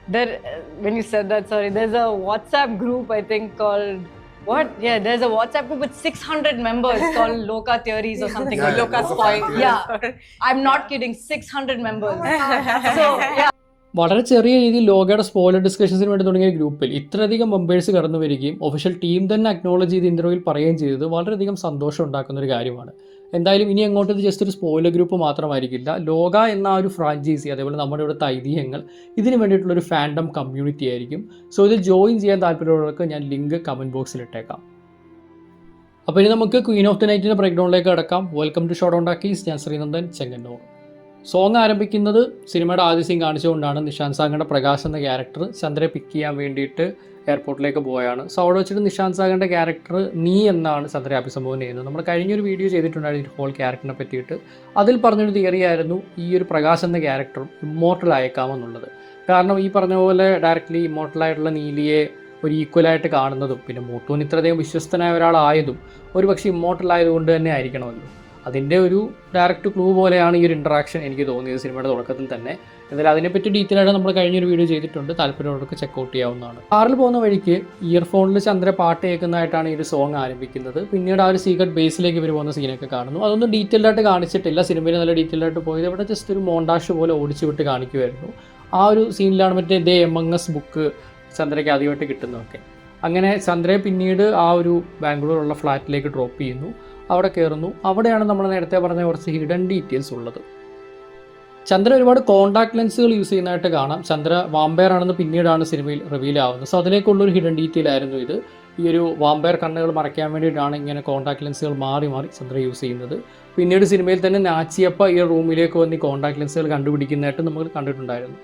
There, when you said that, sorry, there's a WhatsApp group I think called what? Yeah, there's a WhatsApp group with 600 members called Loka Theories or something. Yeah, Loka Loka Spoil. Theories. Yeah, I'm not kidding. 600 members. So yeah. വളരെ ചെറിയ രീതിയിൽ ലോകയുടെ spoiler ഡിസ്കഷൻസിന് വേണ്ടി തുടങ്ങിയ ഗ്രൂപ്പിൽ ഇത്രയധികം members കടന്നു വരികയും official team തന്നെ അക്നോളജ് ചെയ്ത് ഇൻ്റർവ്യൂവിൽ പറയുകയും ചെയ്തത് വളരെയധികം സന്തോഷം ഉണ്ടാക്കുന്ന ഒരു കാര്യമാണ്. എന്തായാലും ഇനി അങ്ങോട്ട് ഇത് ജസ്റ്റ് ഒരു സ്പോയിലർ ഗ്രൂപ്പ് മാത്രമായിരിക്കില്ല. ലോക എന്ന ഒരു ഫ്രാഞ്ചൈസി, അതേപോലെ നമ്മുടെ ഇവിടുത്തെ ഐതിഹ്യങ്ങൾ, ഇതിന് വേണ്ടിയിട്ടുള്ളൊരു ഫാൻഡം കമ്മ്യൂണിറ്റി ആയിരിക്കും. സോ ഇതിൽ ജോയിൻ ചെയ്യാൻ താല്പര്യമുള്ളവർക്ക് ഞാൻ ലിങ്ക് കമൻറ്റ് ബോക്സിൽ ഇട്ടേക്കാം. അപ്പോൾ ഇനി നമുക്ക് ക്വീൻ ഓഫ് ദി നൈറ്റിൻ്റെ ബ്രേക്ക് ഡൗണിലേക്ക് കിടക്കാം. Welcome to shot on talkies. ഞാൻ ശ്രീനന്ദൻ, ചെങ്ങന്നൂർ. സോങ് ആരംഭിക്കുന്നത് സിനിമയുടെ ആദ്യ സീൻ കാണിച്ചുകൊണ്ടാണ്. നിഷാന്ത് സാഗറിൻ്റെ പ്രകാശ് എന്ന ക്യാരക്ടർ ചന്ദ്രയെ പിക്ക് ചെയ്യാൻ വേണ്ടിയിട്ട് എയർപോർട്ടിലേക്ക് പോയാണ്. സോ അവിടെ വെച്ചിട്ട് നിഷാന്ത് സാഗറിൻ്റെ ക്യാരക്ടർ നീ എന്നാണ് ചന്ദ്രയെ അഭിസംബോധന ചെയ്യുന്നത്. നമ്മൾ കഴിഞ്ഞൊരു വീഡിയോ ചെയ്തിട്ടുണ്ടായിരുന്നു ഹോൾ ക്യാരക്ടറിനെ പറ്റിയിട്ട്. അതിൽ പറഞ്ഞൊരു തിയറി ആയിരുന്നു ഈ ഒരു പ്രകാശ് എന്ന ക്യാരക്ടറും ഇമ്മോർട്ടൽ ആയേക്കാമെന്നുള്ളത്. കാരണം ഈ പറഞ്ഞ പോലെ ഡയറക്റ്റ്ലി ഇമ്മോർട്ടലായിട്ടുള്ള നീലിയെ ഒരു ഈക്വലായിട്ട് കാണുന്നതും പിന്നെ മൂത്തോൻ ഇത്രയധികം വിശ്വസ്തനായ ഒരാളായതും ഒരു പക്ഷേ ഇമ്മോർട്ടൽ ആയതുകൊണ്ട് തന്നെ ആയിരിക്കണമല്ലോ. അതിൻ്റെ ഒരു ഡയറക്റ്റ് ക്ലൂ പോലെയാണ് ഈ ഒരു ഇൻട്രാക്ഷൻ എനിക്ക് തോന്നിയത് സിനിമയുടെ തുടക്കത്തിൽ തന്നെ. എന്നാലും അതിനെപ്പറ്റി ഡീറ്റെയിൽ ആയിട്ട് നമ്മൾ കഴിഞ്ഞൊരു വീഡിയോ ചെയ്തിട്ടുണ്ട്, താല്പര്യമുള്ളവർക്ക് ചെക്കൗട്ട് ചെയ്യാവുന്നതാണ്. കാറിൽ പോകുന്ന വഴിക്ക് ഇയർഫോണിൽ ചന്ദ്ര പാട്ട് കേൾക്കുന്നതായിട്ടാണ് ഈ ഒരു സോങ് ആരംഭിക്കുന്നത്. പിന്നീട് ആ ഒരു സീക്രട്ട് ബേസിലേക്ക് ഇവർ പോകുന്ന സീനൊക്കെ കാണുന്നു. അതൊന്നും ഡീറ്റെയിൽഡ് ആയിട്ട് കാണിച്ചിട്ടില്ല, സിനിമയിൽ നല്ല ഡീറ്റെയിൽഡ് ആയിട്ട് പോയത് ഇവിടെ ജസ്റ്റ് ഒരു മോണ്ടാഷ് പോലെ ഓടിച്ചു വിട്ട് കാണിക്കുമായിരുന്നു. ആ ഒരു സീനിലാണ് മറ്റേ ദേ എമംഗ് അസ് ബുക്ക് ചന്ദ്രയ്ക്ക് ആദ്യമായിട്ട് കിട്ടുന്നതൊക്കെ. അങ്ങനെ ചന്ദ്രയെ പിന്നീട് ആ ഒരു ബാംഗ്ലൂരുള്ള ഫ്ലാറ്റിലേക്ക് ഡ്രോപ്പ് ചെയ്യുന്നു. അവിടെ കയറുന്നു. അവിടെയാണ് നമ്മൾ നേരത്തെ പറഞ്ഞ കുറച്ച് ഹിഡൻ ഡീറ്റെയിൽസ് ഉള്ളത്. ചന്ദ്ര ഒരുപാട് കോൺടാക്ട് ലെൻസുകൾ യൂസ് ചെയ്യുന്നതായിട്ട് കാണാം. ചന്ദ്ര വാമ്പയർ ആണെന്ന് പിന്നീടാണ് സിനിമയിൽ റിവീൽ ആവുന്നത്. സോ അതിലേക്കുള്ളൊരു ഹിഡൻ ഡീറ്റെയിൽ ആയിരുന്നു ഇത്. ഈ ഒരു വാമ്പയർ കണ്ണുകൾ മറയ്ക്കാൻ വേണ്ടിയിട്ടാണ് ഇങ്ങനെ കോൺടാക്ട് ലെൻസുകൾ മാറി മാറി ചന്ദ്ര യൂസ് ചെയ്യുന്നത്. പിന്നീട് സിനിമയിൽ തന്നെ നാച്ചിയപ്പ ഈ റൂമിലേക്ക് വന്ന് ഈ കോൺടാക്ട് ലെൻസുകൾ കണ്ടുപിടിക്കുന്നതായിട്ട് നമ്മൾ കണ്ടിട്ടുണ്ടായിരുന്നു.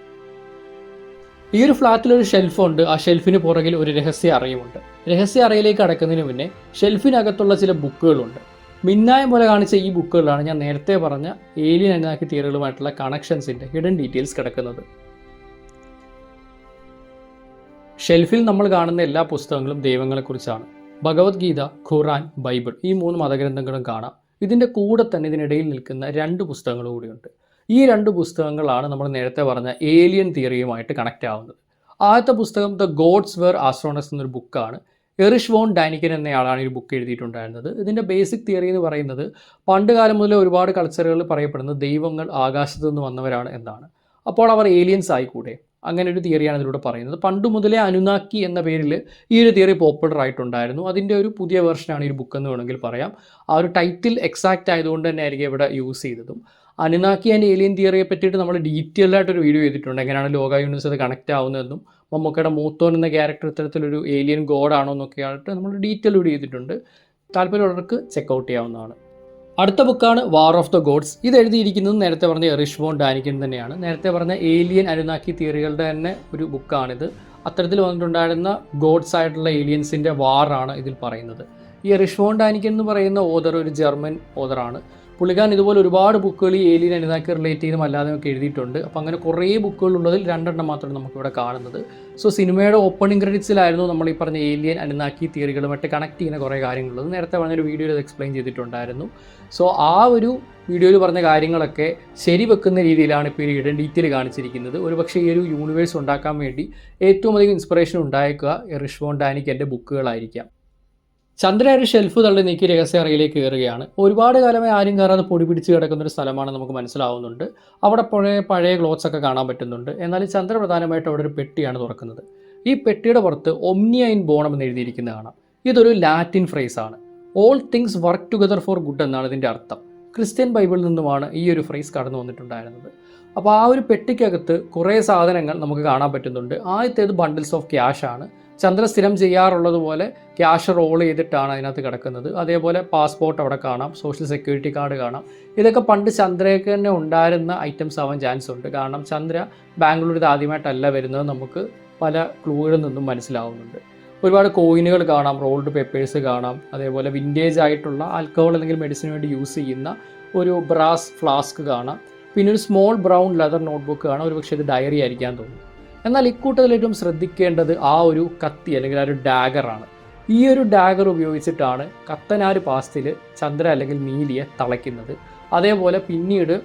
ഈ ഒരു ഫ്ലാറ്റിലൊരു ഷെൽഫുണ്ട്. ആ ഷെൽഫിന് പുറകിൽ ഒരു രഹസ്യ അറയുമുണ്ട്. രഹസ്യ അറയിലേക്ക് കടക്കുന്നതിന് മുന്നേ ഷെൽഫിനകത്തുള്ള ചില ബുക്കുകളുണ്ട്. മിന്നായം പോലെ കാണിച്ച ഈ ബുക്കുകളിലാണ് ഞാൻ നേരത്തെ പറഞ്ഞ ഏലിയൻ അനുനാക്കി തിയറികളുമായിട്ടുള്ള കണക്ഷൻസിൻ്റെ ഹിഡൻ ഡീറ്റെയിൽസ് കിടക്കുന്നത്. ഷെൽഫിൽ നമ്മൾ കാണുന്ന എല്ലാ പുസ്തകങ്ങളും ദൈവങ്ങളെക്കുറിച്ചാണ്. ഭഗവത്ഗീത, ഖുറാൻ, ബൈബിൾ, ഈ 3 മതഗ്രന്ഥങ്ങളും കാണാം. ഇതിൻ്റെ കൂടെ തന്നെ ഇതിനിടയിൽ നിൽക്കുന്ന 2 പുസ്തകങ്ങൾ കൂടിയുണ്ട്. ഈ 2 പുസ്തകങ്ങളാണ് നമ്മൾ നേരത്തെ പറഞ്ഞ ഏലിയൻ തിയറിയുമായിട്ട് കണക്റ്റ് ആവുന്നത്. ആദ്യത്തെ പുസ്തകം ദ ഗോഡ്സ് വെർ ആസ്ട്രോണസ് എന്നൊരു ബുക്കാണ്. എറിഷ് വോൺ ഡാനിക്കൻ എന്നയാളാണ് ഈ ബുക്ക് എഴുതിയിട്ടുണ്ടായിരുന്നത്. ഇതിൻ്റെ ബേസിക് തിയറി എന്ന് പറയുന്നത് പണ്ട് കാലം മുതലേ ഒരുപാട് കൾച്ചറുകളിൽ പറയപ്പെടുന്നത് ദൈവങ്ങൾ ആകാശത്തു നിന്ന് വന്നവരാണ് എന്നാണ്. അപ്പോൾ അവർ ഏലിയൻസ് ആയിക്കൂടെ? അങ്ങനെ ഒരു തിയറിയാണ് ഇതിലൂടെ പറയുന്നത്. പണ്ട് മുതലേ അനുനാക്കി എന്ന പേരിൽ ഈ ഒരു തിയറി പോപ്പുലർ ആയിട്ടുണ്ടായിരുന്നു. അതിൻ്റെ ഒരു പുതിയ വെർഷനാണ് ഈ ഒരു ബുക്ക് എന്ന് വേണമെങ്കിൽ പറയാം. ആ ഒരു ടൈറ്റിൽ എക്സാക്റ്റ് ആയതുകൊണ്ട് തന്നെ ആയിരിക്കും ഇവിടെ യൂസ് ചെയ്തതും. അനുനാക്കി ആൻഡ് ഏലിയൻ തിയറിയെ പറ്റിയിട്ട് നമ്മൾ ഡീറ്റെയിൽഡ് ആയിട്ടൊരു വീഡിയോ ചെയ്തിട്ടുണ്ട്. എങ്ങനെയാണ് ലോക യൂണിവേഴ്സ് അത് കണക്റ്റ് ആവുന്നതെന്നും മമ്മൂക്കയുടെ മൂത്തോൻ എന്ന ക്യാരക്ടർ ഇത്തരത്തിലൊരു ഏലിയൻ ഗോഡ് ആണോ എന്നൊക്കെ ആയിട്ട് നമ്മൾ ഡീറ്റെയിൽ വീഡിയോ ചെയ്തിട്ടുണ്ട്. താല്പര്യമുള്ളവർക്ക് ചെക്കൗട്ട് ചെയ്യാവുന്നതാണ്. അടുത്ത ബുക്കാണ് വാർ ഓഫ് ദ ഗോഡ്സ്. ഇത് എഴുതിയിരിക്കുന്നത് നേരത്തെ പറഞ്ഞ എറിഷ് വോൺ ഡാനിക്കൻ തന്നെയാണ്. നേരത്തെ പറഞ്ഞ ഏലിയൻ അനുനാക്കി തിയറികളുടെ തന്നെ ഒരു ബുക്കാണിത്. അത്തരത്തിൽ വന്നിട്ടുണ്ടായിരുന്ന ഗോഡ്സ് ആയിട്ടുള്ള ഏലിയൻസിൻ്റെ വാറാണ് ഇതിൽ പറയുന്നത്. ഈ എറിഷ് വോൺ ഡാനിക്കൻ എന്ന് പറയുന്ന ഓതർ ഒരു ജർമ്മൻ ഓതറാണ്. പുള്ളിക്കാരൻ ഇതുപോലെ ഒരുപാട് ബുക്കുകൾ ഈ ഏലിയൻ അനുനാക്കി റിലേറ്റ് ചെയ്തും അല്ലാതെ ഒക്കെ എഴുതിയിട്ടുണ്ട്. അപ്പോൾ അങ്ങനെ കുറേ ബുക്കുകളുള്ളതിൽ 2 മാത്രമാണ് നമുക്കിവിടെ കാണുന്നത്. സോ സിനിമയുടെ ഓപ്പണിംഗ് ക്രെഡിറ്റ്സിലായിരുന്നു നമ്മൾ ഈ പറഞ്ഞ ഏലിയൻ അനുനാക്കി തിയറികളുമായിട്ട് കണക്ട് ചെയ്യുന്ന കുറേ കാര്യങ്ങളുള്ളത്. നേരത്തെ പറഞ്ഞൊരു വീഡിയോയിൽ അത് എക്സ്പ്ലെയിൻ ചെയ്തിട്ടുണ്ടായിരുന്നു. സോ ആ ഒരു വീഡിയോയിൽ പറഞ്ഞ കാര്യങ്ങളൊക്കെ ശരിവെക്കുന്ന രീതിയിലാണ് ഇപ്പോൾ ഈ ഹിഡൻ ഡീറ്റെയിൽ കാണിച്ചിരിക്കുന്നത്. ഒരുപക്ഷെ ഈ ഒരു യൂണിവേഴ്സ് ഉണ്ടാക്കാൻ വേണ്ടി ഏറ്റവും അധികം ഇൻസ്പിറേഷൻ ഉണ്ടായേക്കുക എറിഷ് വോൺ ഡാനിക്കൻ്റെ ബുക്കുകളായിരിക്കാം. ചന്ദ്ര ഒരു ഷെൽഫ് തള്ളി നീക്കി രഹസ്യ അറയിലേക്ക് കയറുകയാണ്. ഒരുപാട് കാലമായി ആരും കയറാതെ പൊടി പിടിച്ച് കിടക്കുന്നൊരു സ്ഥലമാണ് നമുക്ക് മനസ്സിലാവുന്നുണ്ട്. അവിടെ പഴയ ക്ലോത്ത്സ് ഒക്കെ കാണാൻ പറ്റുന്നുണ്ട്. എന്നാൽ ചന്ദ്ര പ്രധാനമായിട്ട് അവിടെ ഒരു പെട്ടിയാണ് തുറക്കുന്നത്. ഈ പെട്ടിയുടെ പുറത്ത് ഒമ്നിയ ഇൻ ബോണം എന്ന് എഴുതിയിരിക്കുന്ന കാണാം. ഇതൊരു ലാറ്റിൻ ഫ്രേസാണ്. All things work together for good എന്നാണ് ഇതിൻ്റെ അർത്ഥം. ക്രിസ്ത്യൻ ബൈബിളിൽ നിന്നുമാണ് ഈ ഒരു ഫ്രേസ് കടന്നു വന്നിട്ടുണ്ടായിരുന്നത്. അപ്പോൾ ആ ഒരു പെട്ടിക്കകത്ത് കുറേ സാധനങ്ങൾ നമുക്ക് കാണാൻ പറ്റുന്നുണ്ട്. ആദ്യത്തേത് ബണ്ടിൽസ് ഓഫ് ക്യാഷ് ആണ്. ചന്ദ്ര സ്ഥിരം ചെയ്യാറുള്ളത് പോലെ ക്യാഷ് റോൾ ചെയ്തിട്ടാണ് അതിനകത്ത് കിടക്കുന്നത്. അതേപോലെ പാസ്പോർട്ട് അവിടെ കാണാം, സോഷ്യൽ സെക്യൂരിറ്റി കാർഡ് കാണാം. ഇതൊക്കെ പണ്ട് ചന്ദ്രയ്ക്ക് തന്നെ ഉണ്ടായിരുന്ന ഐറ്റംസ് ആവാൻ ചാൻസ് ഉണ്ട്. കാരണം ചന്ദ്ര ബാംഗ്ലൂർ ഇത് ആദ്യമായിട്ടല്ല വരുന്നത്, നമുക്ക് പല ക്ലൂകളിൽ നിന്നും മനസ്സിലാവുന്നുണ്ട്. ഒരുപാട് കോയിനുകൾ കാണാം, റോൾഡ് പേപ്പേഴ്സ് കാണാം. അതേപോലെ വിൻറ്റേജ് ആയിട്ടുള്ള ആൽക്കഹോൾ അല്ലെങ്കിൽ മെഡിസിന് വേണ്ടി യൂസ് ചെയ്യുന്ന ഒരു ബ്രാസ് ഫ്ലാസ്ക് കാണാം. പിന്നെ ഒരു സ്മോൾ ബ്രൗൺ ലെതർ നോട്ട്ബുക്ക് കാണാം. ഒരു പക്ഷേ ഇത് ഡയറി ആയിരിക്കാൻ തോന്നും. എന്നാൽ ഇക്കൂട്ടത്തിൽ ഏറ്റവും ശ്രദ്ധിക്കേണ്ടത് ആ ഒരു കത്തി അല്ലെങ്കിൽ ആ ഒരു ഡാഗറാണ്. ഈ ഒരു ഡാഗർ ഉപയോഗിച്ചിട്ടാണ് കത്തനാര് പാസ്റ്റിൽ ചന്ദ്ര അല്ലെങ്കിൽ നീലിയെ തളയ്ക്കുന്നത്. അതേപോലെ പിന്നീട്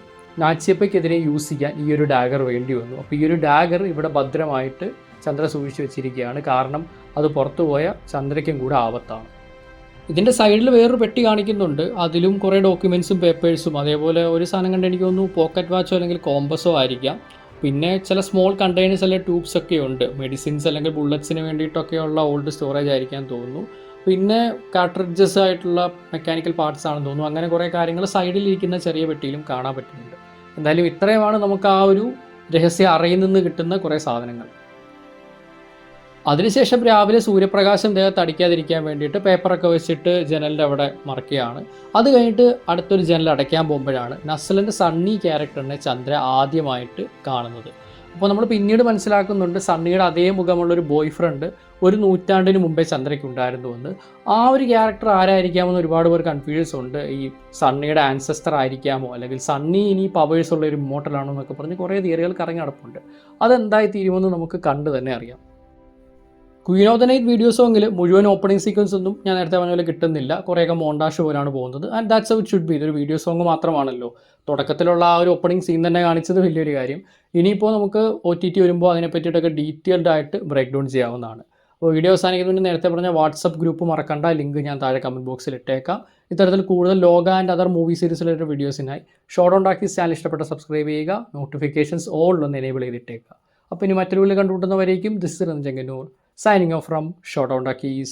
നാച്ചിയപ്പയ്ക്കെതിരെ യൂസ് ചെയ്യാൻ ഈ ഒരു ഡാഗർ വേണ്ടി വന്നു. അപ്പോൾ ഈ ഒരു ഡാഗർ ഇവിടെ ഭദ്രമായിട്ട് ചന്ദ്ര സൂക്ഷിച്ച് വെച്ചിരിക്കുകയാണ്. കാരണം അത് പുറത്തു പോയ ചന്ദ്രയ്ക്കും കൂടെ ആപത്താണ്. ഇതിൻ്റെ സൈഡിൽ വേറൊരു പെട്ടി കാണിക്കുന്നുണ്ട്. അതിലും കുറേ ഡോക്യുമെൻറ്റ്സും പേപ്പേഴ്സും, അതേപോലെ ഒരു സാധനം കണ്ട് എനിക്ക് തോന്നുന്നു പോക്കറ്റ് വാച്ചോ അല്ലെങ്കിൽ കോമ്പസോ ആയിരിക്കാം. പിന്നെ ചില സ്മോൾ കണ്ടെയ്നേഴ്സ് അല്ലെങ്കിൽ ട്യൂബ്സ് ഒക്കെ ഉണ്ട്. മെഡിസിൻസ് അല്ലെങ്കിൽ ബുള്ളറ്റ്സിന് വേണ്ടിയിട്ടൊക്കെയുള്ള ഓൾഡ് സ്റ്റോറേജ് ആയിരിക്കാൻ തോന്നുന്നു. പിന്നെ കാർട്രിഡ്ജസ് ആയിട്ടുള്ള മെക്കാനിക്കൽ പാർട്സ് ആണെന്ന് തോന്നുന്നു. അങ്ങനെ കുറേ കാര്യങ്ങൾ സൈഡിലിരിക്കുന്ന ചെറിയ പെട്ടിയിലും കാണാൻ പറ്റുന്നുണ്ട്. എന്തായാലും ഇത്രയുമാണ് നമുക്ക് ആ ഒരു രഹസ്യ അറയിൽ നിന്ന് കിട്ടുന്ന കുറേ സാധനങ്ങൾ. അതിനുശേഷം രാവിലെ സൂര്യപ്രകാശം ദേഹത്ത് അടിക്കാതിരിക്കാൻ വേണ്ടിയിട്ട് പേപ്പറൊക്കെ വെച്ചിട്ട് ജനലിൻ്റെ അവിടെ മറക്കുകയാണ്. അത് കഴിഞ്ഞിട്ട് അടുത്തൊരു ജനൽ അടയ്ക്കാൻ പോകുമ്പോഴാണ് നസ്ലിൻ്റെ സണ്ണി ക്യാരക്ടറിനെ ചന്ദ്ര ആദ്യമായിട്ട് കാണുന്നത്. അപ്പോൾ നമ്മൾ പിന്നീട് മനസ്സിലാക്കുന്നുണ്ട് സണ്ണിയുടെ അതേ മുഖമുള്ളൊരു ബോയ് ഫ്രണ്ട് ഒരു നൂറ്റാണ്ടിന് മുമ്പേ ചന്ദ്രയ്ക്ക് ഉണ്ടായിരുന്നുവെന്ന്. ആ ഒരു ക്യാരക്ടർ ആരായിരിക്കാമെന്ന് ഒരുപാട് പേർ കൺഫ്യൂഷൻസ് ഉണ്ട്. ഈ സണ്ണിയുടെ ആൻസസ്റ്റർ ആയിരിക്കാമോ, അല്ലെങ്കിൽ സണ്ണി ഇനി പവേഴ്സ് ഉള്ള ഒരു ഇമ്മോർട്ടലാണോ എന്നൊക്കെ പറഞ്ഞ് കുറേ തിയറികൾ കറങ്ങി നടപ്പുണ്ട്. അതെന്തായി തീരുമെന്ന് നമുക്ക് കണ്ടു തന്നെ അറിയാം. Queen of the night video സോങ്ങിൽ മുഴുവൻ ഓപ്പണിംഗ് സീക്വൻസ് ഒന്നും ഞാൻ നേരത്തെ പറഞ്ഞ പോലെ കിട്ടുന്നില്ല. കുറേയൊക്കെ മോണ്ടാഷ് പോലാണ് പോകുന്നത്. And that's how it should be. ഇതൊരു വീഡിയോ സോങ് മാത്രമാണല്ലോ. തുടക്കത്തിലുള്ള ആ ഒരു ഓപ്പണിംഗ് സീൻ തന്നെ കാണിച്ചത് വലിയൊരു കാര്യം. ഇനിയിപ്പോൾ നമുക്ക് OTT വരുമ്പോൾ അതിനെ പറ്റിയിട്ടൊക്കെ ഡീറ്റെയിൽഡ് ആയിട്ട് ബ്രേക്ക് ഡൗൺ ചെയ്യാവുന്നതാണ്. അപ്പോൾ വീഡിയോ അവസാനിക്കുന്നതിന് നേരത്തെ പറഞ്ഞ വാട്സപ്പ് ഗ്രൂപ്പ് മറക്കണ്ട. ലിങ്ക് ഞാൻ താഴെ കമൻറ്റ് ബോക്സിൽ ഇട്ടേക്കാം. ഇത്തരത്തിൽ കൂടുതൽ ലോക ആൻഡ് അതർ മൂവി സീരീസിലെ വീഡിയോസിനായി ഷോർട്ട് ഓൺ ടാക്കീസ് ചാനൽ ഇഷ്ടപ്പെട്ട സബ്സ്ക്രൈബ് ചെയ്യുക. നോട്ടിഫിക്കേഷൻസ് ഓൾ ഒന്ന് എനേബിൾ ചെയ്തിട്ടേക്കുക. അപ്പോൾ ഇനി മറ്റൊരു വീഡിയോ കണ്ടുമുട്ടുന്നവരേക്കും this is Ranjan Chengannur signing off from Short on Takis.